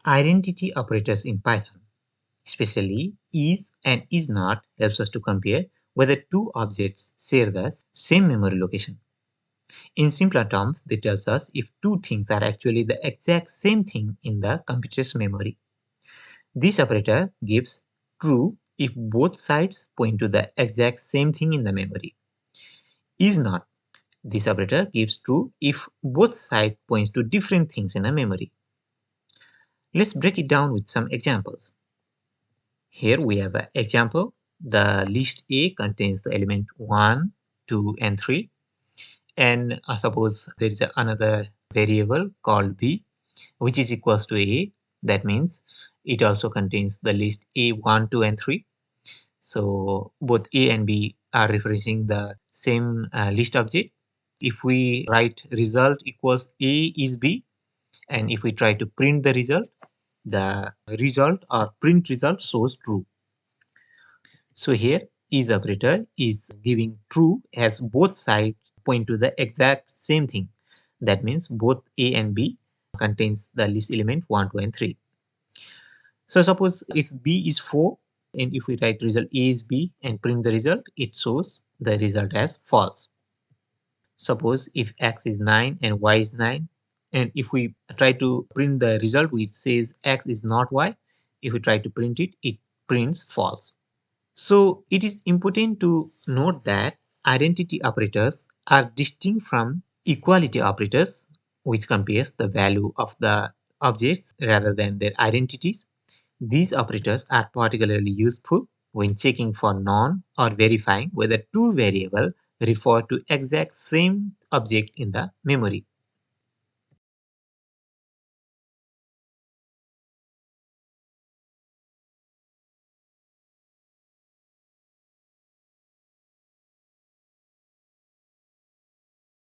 Identity operators in Python, especially is and is not, helps us to compare whether two objects share the same memory location. In simpler terms, they tells us if two things are actually the exact same thing in the computer's memory. This operator gives true if both sides point to the exact same thing in the memory. Is not. This operator gives true if both sides points to different things in a memory. Let's break it down with some examples. Here we have an example. The list A contains the element 1, 2, and 3. And suppose there is another variable called B, which is equals to A. That means it also contains the list A, 1, 2, and 3. So both A and B are referencing the same list object. If we write result equals A is B, and if we try to print the result or print result shows true. So here is operator is giving true as both sides point to the exact same thing. That means both A and B contains the list element 1, 2, and 3. So suppose if B is 4 and if we write result A is B and print the result, it shows the result as false. Suppose if X is 9 and Y is 9, and if we try to print the result which says X is not Y, if we try to print it, it prints false. So it is important to note that identity operators are distinct from equality operators, which compares the value of the objects rather than their identities. These operators are particularly useful when checking for none or verifying whether two variables refer to exact same object in the memory.